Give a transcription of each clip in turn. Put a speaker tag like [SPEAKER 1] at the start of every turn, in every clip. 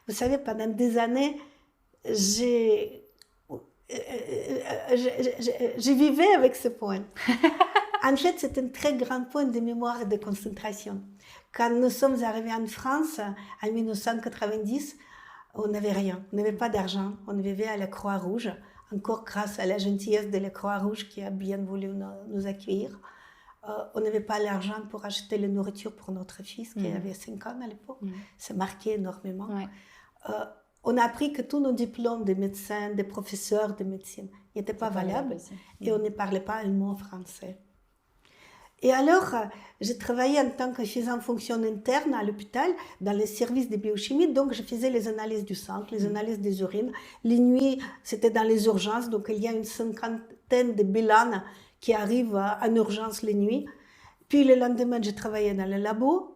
[SPEAKER 1] Vous savez, pendant des années, je vivais avec ce point. En fait, c'est un très grand point de mémoire et de concentration. Quand nous sommes arrivés en France, en 1990, on n'avait rien. On n'avait pas d'argent. On vivait à la Croix-Rouge, encore grâce à la gentillesse de la Croix-Rouge qui a bien voulu nous accueillir. On n'avait pas l'argent pour acheter la nourriture pour notre fils qui avait 5 ans à l'époque. Ça marquait énormément. On a appris que tous nos diplômes de médecins, de professeurs de médecine n'étaient pas valables et on ne parlait pas un mot français. Et alors, j'ai travaillé en tant que faisant en fonction interne à l'hôpital, dans les services de biochimie, donc je faisais les analyses du sang, les analyses des urines. Les nuits, c'était dans les urgences, donc il y a une cinquantaine de bilans qui arrivent en urgence les nuits. Puis le lendemain, je travaillais dans le labo.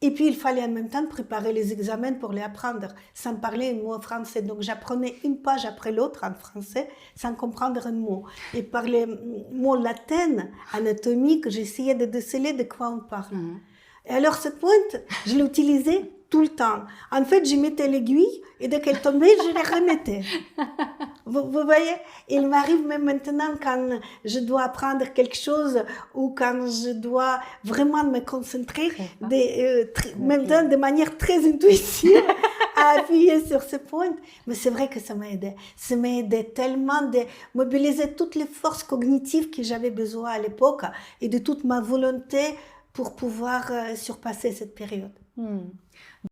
[SPEAKER 1] Et puis, il fallait en même temps préparer les examens pour les apprendre, sans parler un mot français. Donc, j'apprenais une page après l'autre en français, sans comprendre un mot. Et par les mots latins, anatomiques, j'essayais de déceler de quoi on parle. Et alors, cette pointe, je l'utilisais tout le temps. En fait, je mettais l'aiguille, et dès qu'elle tombait, je la remettais. Vous voyez, il m'arrive même maintenant quand je dois apprendre quelque chose ou quand je dois vraiment me concentrer, maintenant de manière très intuitive, à appuyer sur ce point. Mais c'est vrai que ça m'a aidé. Ça m'a aidé tellement de mobiliser toutes les forces cognitives que j'avais besoin à l'époque et de toute ma volonté pour pouvoir surpasser cette période.